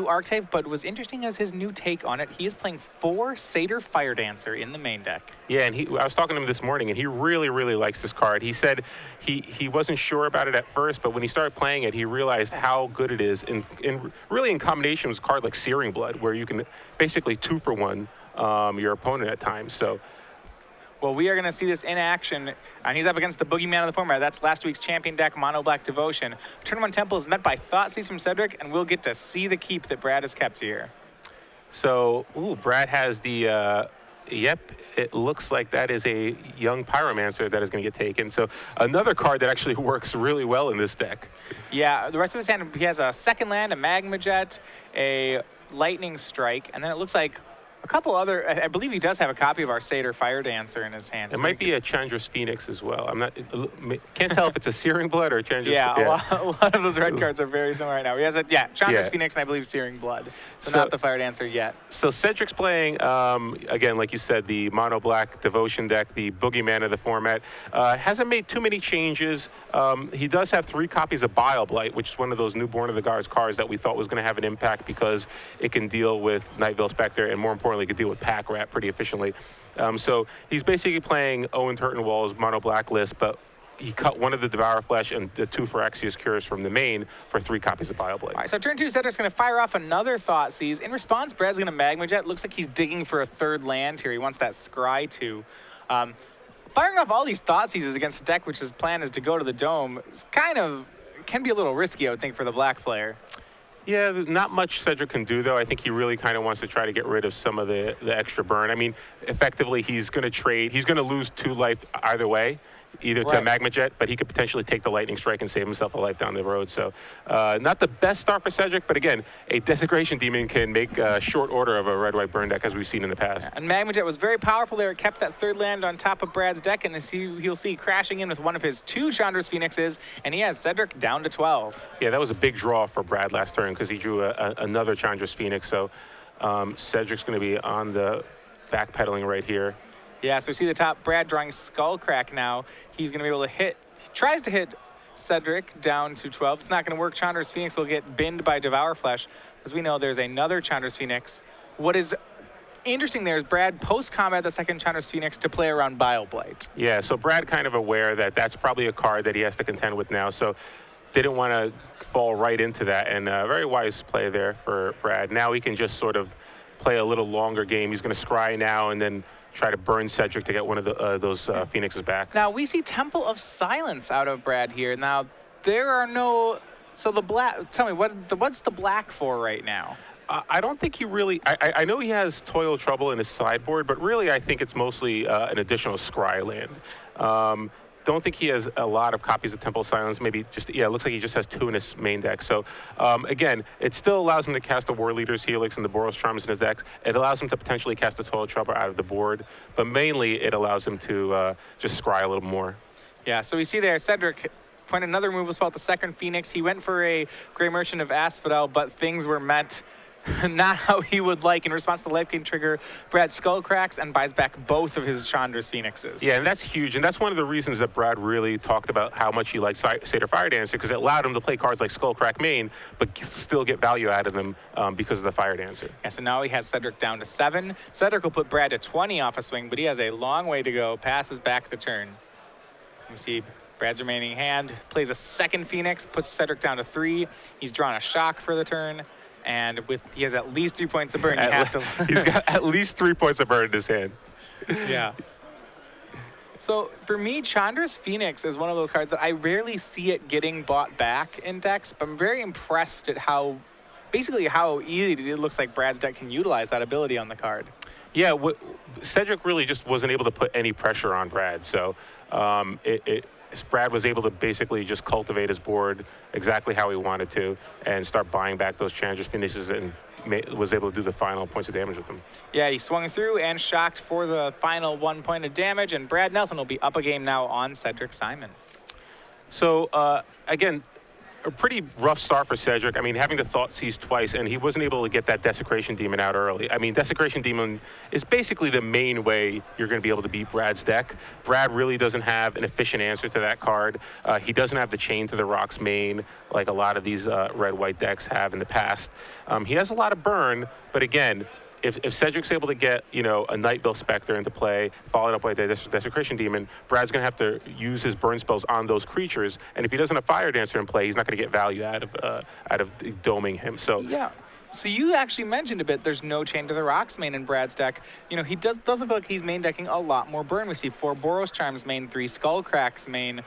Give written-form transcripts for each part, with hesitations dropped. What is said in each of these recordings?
new archetype, but was interesting as his new take on it. He is playing 4 Satyr Fire Dancer in the main deck. Yeah, and I was talking to him this morning, and he really, really likes this card. He said he wasn't sure about it at first, but when he started playing it, he realized how good it is, really in combination with a card like Searing Blood, where you can basically 2-for-1 your opponent at times. So. Well, we are going to see this in action, and he's up against the boogeyman of the format. That's last week's champion deck, Mono Black Devotion. Turn 1 Temple is met by Thoughtseize from Cedric, and we'll get to see the keep that Brad has kept here. So, Brad has the, yep, it looks like that is a young Pyromancer that is going to get taken. So, another card that actually works really well in this deck. Yeah, the rest of his hand, he has a second land, a Magma Jet, a Lightning Strike, and then it looks like a couple other, I believe he does have a copy of our Satyr Fire Dancer in his hand. It might be a Chandra's Phoenix as well. I'm not, can't tell if it's a Searing Blood or a Chandra's. Yeah, a lot of those red cards are very similar right now. He has Chandra's Phoenix and I believe Searing Blood. So not the Fire Dancer yet. So Cedric's playing, again, like you said, the Mono Black Devotion deck, the boogeyman of the format. Hasn't made too many changes. He does have 3 copies of Bile Blight, which is one of those Newborn of the Gods cards that we thought was going to have an impact because it can deal with Night Veil Spectre and more importantly, could deal with Pack Rat pretty efficiently. So he's basically playing Owen Turtenwald's Mono Black list, but he cut one of the Devour Flesh and the 2 Phyrexian Cures from the main for 3 copies of Bile Blight. All right, so turn 2, Cedric's going to fire off another Thoughtseize. In response, Brad's going to Magma Jet. Looks like he's digging for a 3rd land here. He wants that Scry 2. Firing off all these Thoughtseizes against a deck which his plan is to go to the Dome is can be a little risky, I would think, for the black player. Yeah, not much Cedric can do, though. I think he really kind of wants to try to get rid of some of the extra burn. I mean, effectively, he's going to trade. He's going to lose 2 life either way, either to a Magma Jet, but he could potentially take the Lightning Strike and save himself a life down the road. So not the best start for Cedric, but again, a Desecration Demon can make short order of a red-white burn deck, as we've seen in the past. And Magma Jet was very powerful there. It kept that 3rd land on top of Brad's deck, and he'll see crashing in with one of his 2 Chandra's Phoenixes, and he has Cedric down to 12. Yeah, that was a big draw for Brad last turn because he drew another Chandra's Phoenix. So Cedric's going to be on the backpedaling right here. Yeah, so we see the top, Brad drawing Skullcrack now. He's going to be able to he tries to hit Cedric down to 12. It's not going to work. Chandra's Phoenix will get binned by Devour Flesh. As we know, there's another Chandra's Phoenix. What is interesting there is Brad post-combat the second Chandra's Phoenix to play around Bile Blight. Yeah, so Brad kind of aware that that's probably a card that he has to contend with now. So didn't want to fall right into that, and very wise play there for Brad. Now he can just sort of play a little longer game. He's going to scry now and then try to burn Cedric to get one of those Phoenixes back. Now we see Temple of Silence out of Brad here. Now there are no, so the black, tell me, what's the black for right now? I don't think he really, I know he has Toil Trouble in his sideboard, but really I think it's mostly an additional scry land. Don't think he has a lot of copies of Temple of Silence. Maybe just, it looks like he just has 2 in his main deck. So, again, it still allows him to cast the War Leader's Helix and the Boros Charms in his decks. It allows him to potentially cast the Toil Trouble out of the board. But mainly, it allows him to just scry a little more. Yeah, so we see there, Cedric pointed another move was about the second Phoenix. He went for a Grey Merchant of Asphodel, but things were met not how he would like. In response to the life gain trigger, Brad Skullcracks and buys back both of his Chandra's Phoenixes. Yeah, and that's huge. And that's one of the reasons that Brad really talked about how much he liked Satyr Fire Dancer, because it allowed him to play cards like Skullcrack main, but still get value out of them because of the Fire Dancer. Yeah, so now he has Cedric down to 7. Cedric will put Brad to 20 off a swing, but he has a long way to go. Passes back the turn. You see Brad's remaining hand, plays a second Phoenix, puts Cedric down to 3. He's drawn a shock for the turn. And he has at least 3 points of burn. He's got at least 3 points of burn in his hand. Yeah. So for me, Chandra's Phoenix is one of those cards that I rarely see it getting bought back in decks, but I'm very impressed at how easy it looks like Brad's deck can utilize that ability on the card. Yeah, Cedric really just wasn't able to put any pressure on Brad. So Brad was able to basically just cultivate his board exactly how he wanted to and start buying back those Chandra's Phoenixes and was able to do the final points of damage with them. Yeah, he swung through and shocked for the final 1 point of damage, and Brad Nelson will be up a game now on Cedric Simon. So, again, a pretty rough start for Cedric. I mean, having to Thoughtseize twice, and he wasn't able to get that Desecration Demon out early. I mean, Desecration Demon is basically the main way you're going to be able to beat Brad's deck. Brad really doesn't have an efficient answer to that card. He doesn't have the Chain to the Rocks main like a lot of these red-white decks have in the past. He has a lot of burn, but again, if Cedric's able to get, you know, a Nightville Spectre into play, followed up by the Desecration Demon, Brad's going to have to use his burn spells on those creatures. And if he doesn't have Fire Dancer in play, he's not going to get value out of doming him. So yeah. So you actually mentioned a bit there's no Chain to the Rocks main in Brad's deck. You know, he doesn't feel like he's main decking a lot more burn. We see 4 Boros Charms main, 3 Skullcracks main.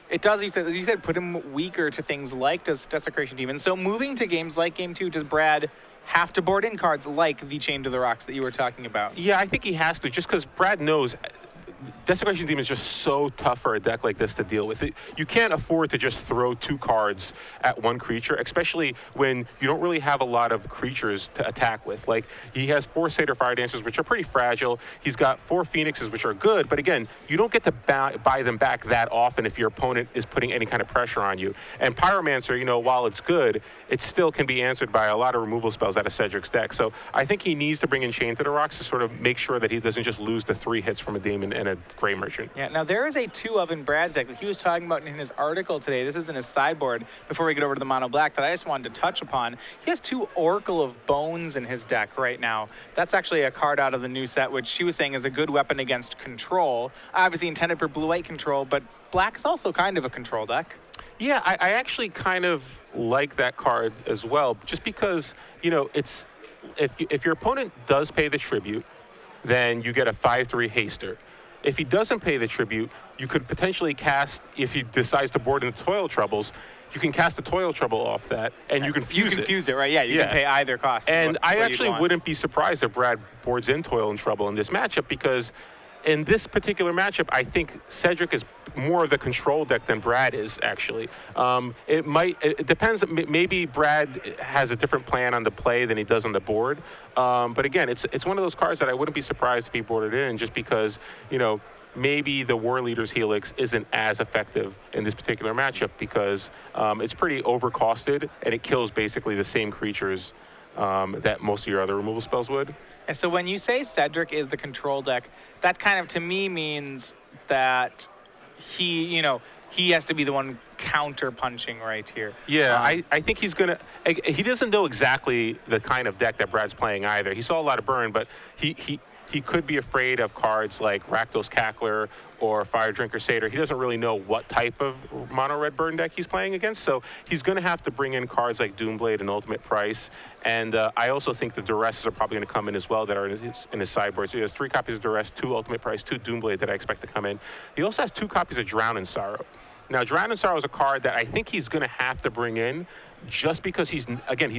It does, as you said, put him weaker to things like Desecration Demon. So moving to games like Game 2, does Brad have to board in cards like the Chain to the Rocks that you were talking about? Yeah, I think he has to, just because Brad knows Desecration Demon is just so tough for a deck like this to deal with. You can't afford to just throw 2 cards at one creature, especially when you don't really have a lot of creatures to attack with. Like, he has 4 Satyr Fire Dancers, which are pretty fragile. He's got 4 Phoenixes, which are good, but again, you don't get to buy them back that often if your opponent is putting any kind of pressure on you. And Pyromancer, you know, while it's good, it still can be answered by a lot of removal spells out of Cedric's deck. So I think he needs to bring in Chain to the Rocks to sort of make sure that he doesn't just lose the 3 hits from a Demon and a Gray Merchant. Yeah, now there is a 2-of in Brad's deck that he was talking about in his article today. This is in his sideboard before we get over to the mono black that I just wanted to touch upon. He has 2 Oracle of Bones in his deck right now. That's actually a card out of the new set, which she was saying is a good weapon against control. Obviously intended for blue-white control, but black is also kind of a control deck. Yeah, I actually kind of like that card as well, just because, you know, it's if your opponent does pay the tribute, then you get a 5/3 haster. If he doesn't pay the tribute, you could potentially cast, if he decides to board into Toil Troubles, you can cast the Toil Trouble off that, and you can fuse it. You can fuse it, right? Yeah, you can pay either cost. And I actually wouldn't be surprised if Brad boards in Toil and Trouble in this matchup, because in this particular matchup, I think Cedric is more of the control deck than Brad is, actually. It depends. Maybe Brad has a different plan on the play than he does on the board. But again, it's one of those cards that I wouldn't be surprised if he boarded in, just because, you know, maybe the War Leader's Helix isn't as effective in this particular matchup because it's pretty overcosted and it kills basically the same creatures that most of your other removal spells would. And so when you say Cedric is the control deck, that kind of to me means that he, you know, he has to be the one counter punching right here. Yeah, I think he's gonna. He doesn't know exactly the kind of deck that Brad's playing either. He saw a lot of burn, but he could be afraid of cards like Rakdos Cackler or Fire Drinker Satyr. He doesn't really know what type of mono red burn deck he's playing against, so he's going to have to bring in cards like Doomblade and Ultimate Price. And I also think the Duresses are probably going to come in as well that are in his sideboard. So he has 3 copies of Duress, 2 Ultimate Price, 2 Doomblade that I expect to come in. He also has 2 copies of Drown in Sorrow. Now, Drown in Sorrow is a card that I think he's going to have to bring in just because he's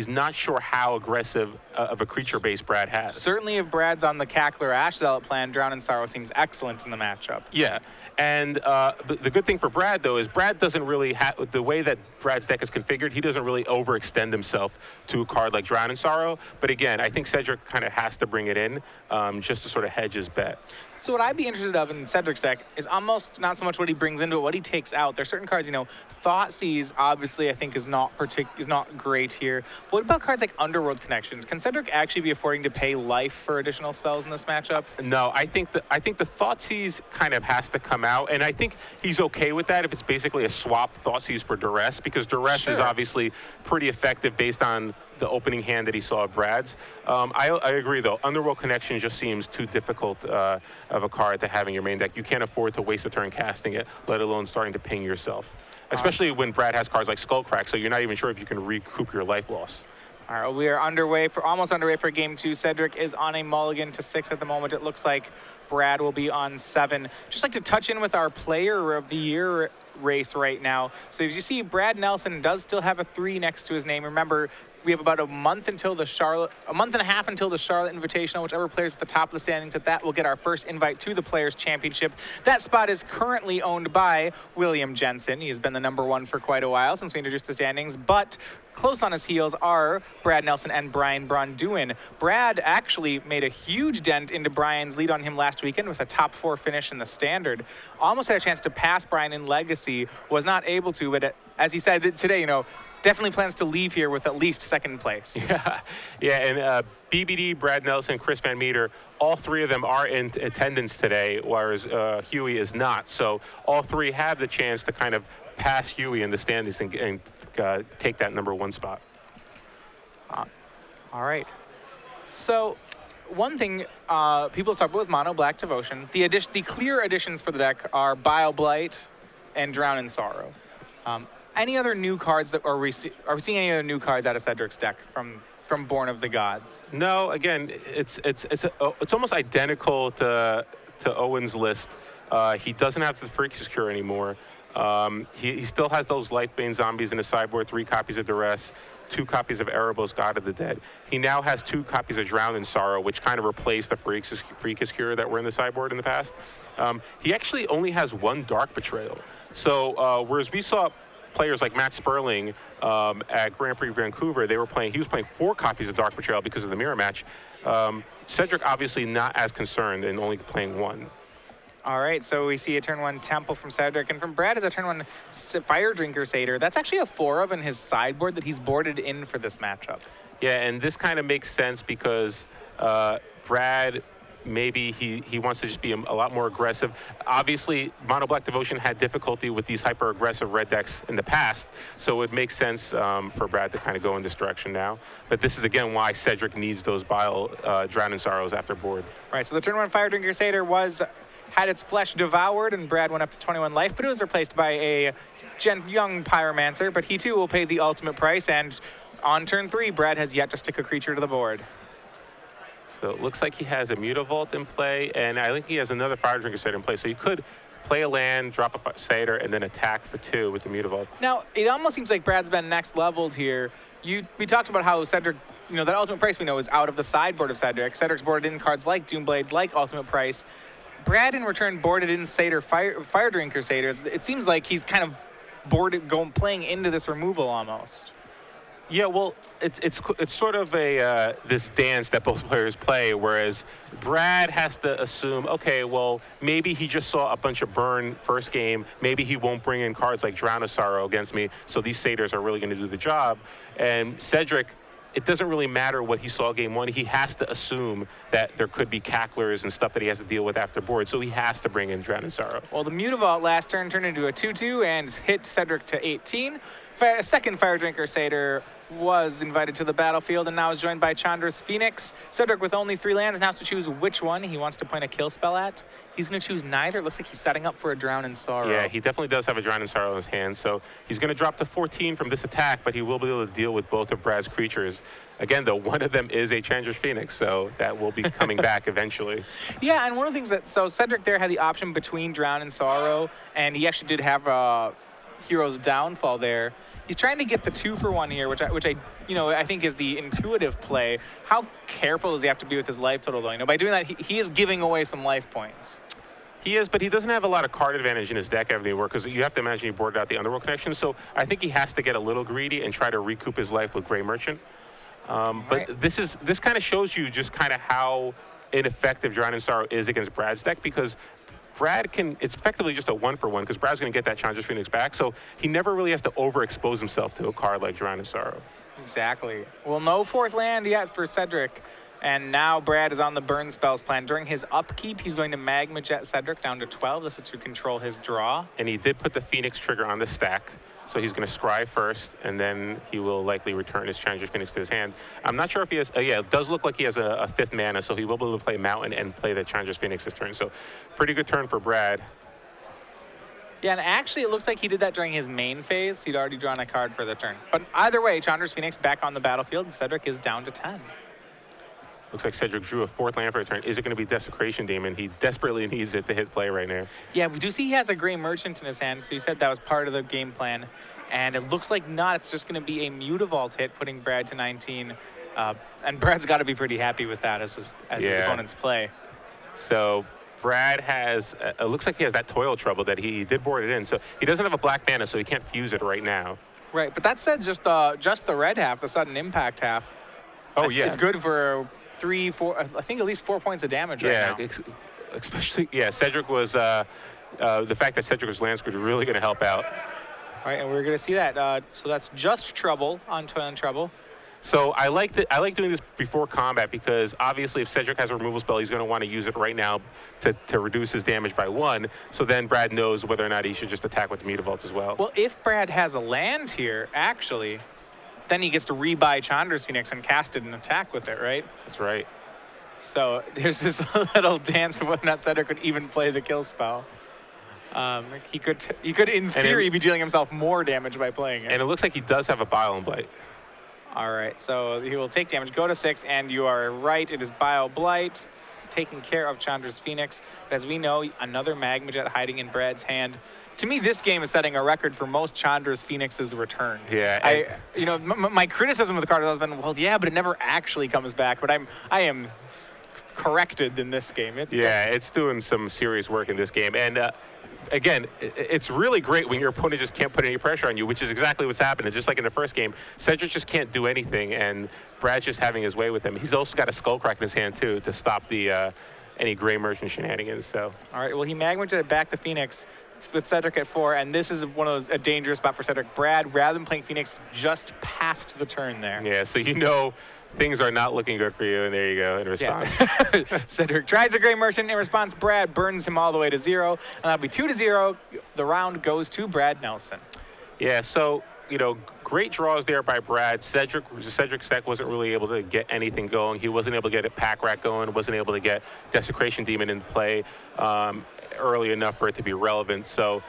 not sure how aggressive of a creature base Brad has. Certainly if Brad's on the Cackler Ash Zealot plan, Drown in Sorrow seems excellent in the matchup. Yeah, and the good thing for Brad, though, is Brad doesn't really have, the way that Brad's deck is configured, he doesn't really overextend himself to a card like Drown in Sorrow. But again, I think Cedric kind of has to bring it in just to sort of hedge his bet. So what I'd be interested in Cedric's deck is almost not so much what he brings into it, what he takes out. There's certain cards, you know, Thoughtseize obviously I think is not great here. But what about cards like Underworld Connections? Can Cedric actually be affording to pay life for additional spells in this matchup? No, I think the Thoughtseize kind of has to come out, and I think he's okay with that if it's basically a swap Thoughtseize for Duress, because Duress is obviously pretty effective based on the opening hand that he saw of Brad's. I agree, though. Underworld Connection just seems too difficult of a card to have in your main deck. You can't afford to waste a turn casting it, let alone starting to ping yourself. Especially when Brad has cards like Skullcrack, so you're not even sure if you can recoup your life loss. All right, we are almost underway for Game 2. Cedric is on a mulligan to 6 at the moment. It looks like Brad will be on 7. Just like to touch in with our Player of the Year race right now. So as you see, Brad Nelson does still have a 3 next to his name. Remember, we have about a month and a half until the Charlotte Invitational. Whichever players at the top of the standings at that will get our first invite to the Players Championship. That spot is currently owned by William Jensen. He has been the #1 for quite a while since we introduced the standings, but close on his heels are Brad Nelson and Brian Braunduin. Brad actually made a huge dent into Brian's lead on him last weekend with a top 4 finish in the Standard. Almost had a chance to pass Brian in Legacy, was not able to, but as he said today, definitely plans to leave here with at least second place. Yeah, and BBD, Brad Nelson, Chris Van Meter, all 3 of them are in attendance today, whereas Huey is not. So all 3 have the chance to kind of pass Huey in the standings and take that #1 spot. All right. So one thing people have talked about with Mono Black Devotion, the clear additions for the deck are Bile Blight and Drown in Sorrow. Any other new cards are we seeing any other new cards out of Cedric's deck from Born of the Gods? No, again, it's almost identical to Owen's list. He doesn't have the Freak's Cure anymore. He still has those Lifebane zombies in his sideboard, 3 copies of Duress, 2 copies of Erebos, God of the Dead. He now has 2 copies of Drown in Sorrow, which kind of replaced the Freak's Cure that were in the sideboard in the past. He actually only has 1 Dark Betrayal. So whereas we saw players like Matt Sperling at Grand Prix Vancouver, he was playing 4 copies of Dark Betrayal because of the mirror match. Cedric obviously not as concerned and only playing 1. All right, so we see a turn 1 Temple from Cedric, and from Brad is a turn 1 Fire Drinker Satyr. That's actually a 4 of in his sideboard that he's boarded in for this matchup. Yeah, and this kind of makes sense because Brad, maybe he wants to just be a lot more aggressive. Obviously, Mono Black Devotion had difficulty with these hyper-aggressive red decks in the past, so it makes sense for Brad to kind of go in this direction now. But this is, again, why Cedric needs those Drown in Sorrows after board. Right, so the turn 1 Fire Drinker Satyr had its flesh devoured, and Brad went up to 21 life, but it was replaced by a young Pyromancer, but he too will pay the ultimate price, and on turn 3, Brad has yet to stick a creature to the board. So it looks like he has a Mutavault in play, and I think he has another Fire Drinker Satyr in play, so he could play a land, drop a Satyr, and then attack for 2 with the Mutavault. Now, it almost seems like Brad's been next leveled here. We talked about how Cedric, that ultimate price we know is out of the sideboard of Cedric. Cedric's boarded in cards like Doomblade, like ultimate price. Brad, in return, boarded in Satyr, Fire Drinker Satyrs. It seems like he's kind of playing into this removal almost. Yeah, well, it's sort of this dance that both players play, whereas Brad has to assume, okay, well, maybe he just saw a bunch of burn first game. Maybe he won't bring in cards like Drown of Sorrow against me, so these Satyrs are really going to do the job. And Cedric, it doesn't really matter what he saw game 1. He has to assume that there could be Cacklers and stuff that he has to deal with after board, so he has to bring in Drown in Sorrow. Well, the Mutavault last turn turned into a 2/2 and hit Cedric to 18. Second Fire Drinker Satyr was invited to the battlefield and now is joined by Chandra's Phoenix. Cedric, with only 3 lands, now has to choose which one he wants to point a kill spell at. He's going to choose neither. It looks like he's setting up for a Drown in Sorrow. Yeah, he definitely does have a Drown in Sorrow in his hand, so he's going to drop to 14 from this attack, but he will be able to deal with both of Brad's creatures. Again, though, one of them is a Chandra's Phoenix, so that will be coming back eventually. Yeah, and one of the things so Cedric there had the option between Drown in Sorrow, and he actually did have Hero's Downfall there. He's trying to get the 2-for-1 here, which I think is the intuitive play. How careful does he have to be with his life total, though? By doing that, he is giving away some life points. He is, but he doesn't have a lot of card advantage in his deck everywhere because you have to imagine he boarded out the Underworld Connection. So I think he has to get a little greedy and try to recoup his life with Grey Merchant. But this kind of shows you just kind of how ineffective Drown in Sorrow is against Brad's deck, because Brad it's effectively just a 1-for-1 because Brad's going to get that Chandra's Phoenix back, so he never really has to overexpose himself to a card like Drown in Sorrow. Exactly. Well, no 4th land yet for Cedric, and now Brad is on the burn spells plan. During his upkeep, he's going to Magma Jet Cedric down to 12. This is to control his draw. And he did put the Phoenix trigger on the stack, so he's going to scry first, and then he will likely return his Chandra's Phoenix to his hand. I'm not sure if he has, it does look like he has a 5th mana, so he will be able to play Mountain and play the Chandra's Phoenix this turn. So pretty good turn for Brad. Yeah, and actually it looks like he did that during his main phase. He'd already drawn a card for the turn. But either way, Chandra's Phoenix back on the battlefield, and Cedric is down to 10. Looks like Cedric drew a 4th land for a turn. Is it going to be Desecration Demon? He desperately needs it to hit play right now. Yeah, we do see he has a Grey Merchant in his hand, so you said that was part of the game plan. And it looks like not. It's just going to be a Mutavault hit, putting Brad to 19. And Brad's got to be pretty happy with that as his opponent's play. So Brad has, it looks like he has that toil trouble that he did board it in. So he doesn't have a black mana, so he can't fuse it right now. Right, but that said, just the red half, the sudden impact half, is good for 3, 4, I think at least 4 points of damage right now. Especially, Cedric was, the fact that Cedric was land screwed really going to help out. All right, and we're going to see that. So that's just trouble on Toil and Trouble. So I like doing this before combat because obviously if Cedric has a removal spell, he's going to want to use it right now to reduce his damage by 1. So then Brad knows whether or not he should just attack with the Mutavault as well. Well, if Brad has a land here, actually, then he gets to rebuy Chandra's Phoenix and cast it and attack with it, right? That's right. So there's this little dance of whether or not Cedric could even play the kill spell. He could in theory be dealing himself more damage by playing it. And it looks like he does have a Bile and Blight. All right, so he will take damage, go to 6, and you are right. It is Bile Blight taking care of Chandra's Phoenix. But as we know, another Magma Jet hiding in Brad's hand. To me, this game is setting a record for most Chandra's Phoenix's return. Yeah. My criticism of the card has been, well, yeah, but it never actually comes back. But I am corrected in this game. It's doing some serious work in this game. And again, it's really great when your opponent just can't put any pressure on you, which is exactly what's happened. It's just like in the first game, Cedric just can't do anything, and Brad's just having his way with him. He's also got a Skullcrack in his hand, too, to stop the any Gray Merchant shenanigans. So. All right, well, he Magma Jetted back the Phoenix with Cedric at 4, and this is one of those, a dangerous spot for Cedric. Brad, rather than playing Phoenix, just passed the turn there. Yeah, so you know things are not looking good for you, and there you go, in response. Yeah. Cedric tries a Gray Merchant. In response, Brad burns him all the way to 0, and that'll be 2-0. The round goes to Brad Nelson. Yeah, so, great draws there by Brad. Cedric's deck wasn't really able to get anything going. He wasn't able to get a Pack Rat going, wasn't able to get Desecration Demon in play early enough for it to be relevant. So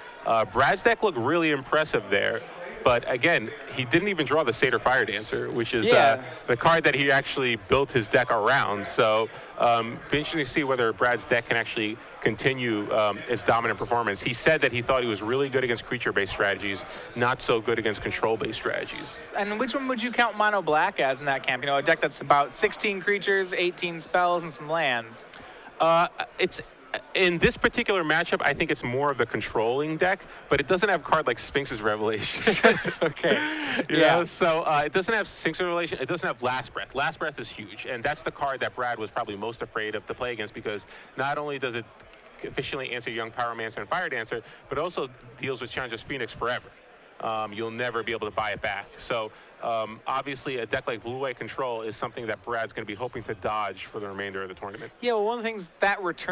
Brad's deck looked really impressive there. But again, he didn't even draw the Satyr Fire Dancer, which is the card that he actually built his deck around. So be interesting to see whether Brad's deck can actually continue its dominant performance. He said that he thought he was really good against creature-based strategies, not so good against control-based strategies. And which one would you count Mono Black as in that camp? A deck that's about 16 creatures, 18 spells, and some lands. In this particular matchup, I think it's more of the controlling deck, but it doesn't have a card like Sphinx's Revelation. Okay. So it doesn't have Sphinx's Revelation. It doesn't have Last Breath. Last Breath is huge, and that's the card that Brad was probably most afraid of to play against because not only does it efficiently answer Young Pyromancer and Fire Dancer, but also deals with Chandra's Phoenix forever. You'll never be able to buy it back. So obviously a deck like Blue-White Control is something that Brad's going to be hoping to dodge for the remainder of the tournament. Yeah, well, one of the things that return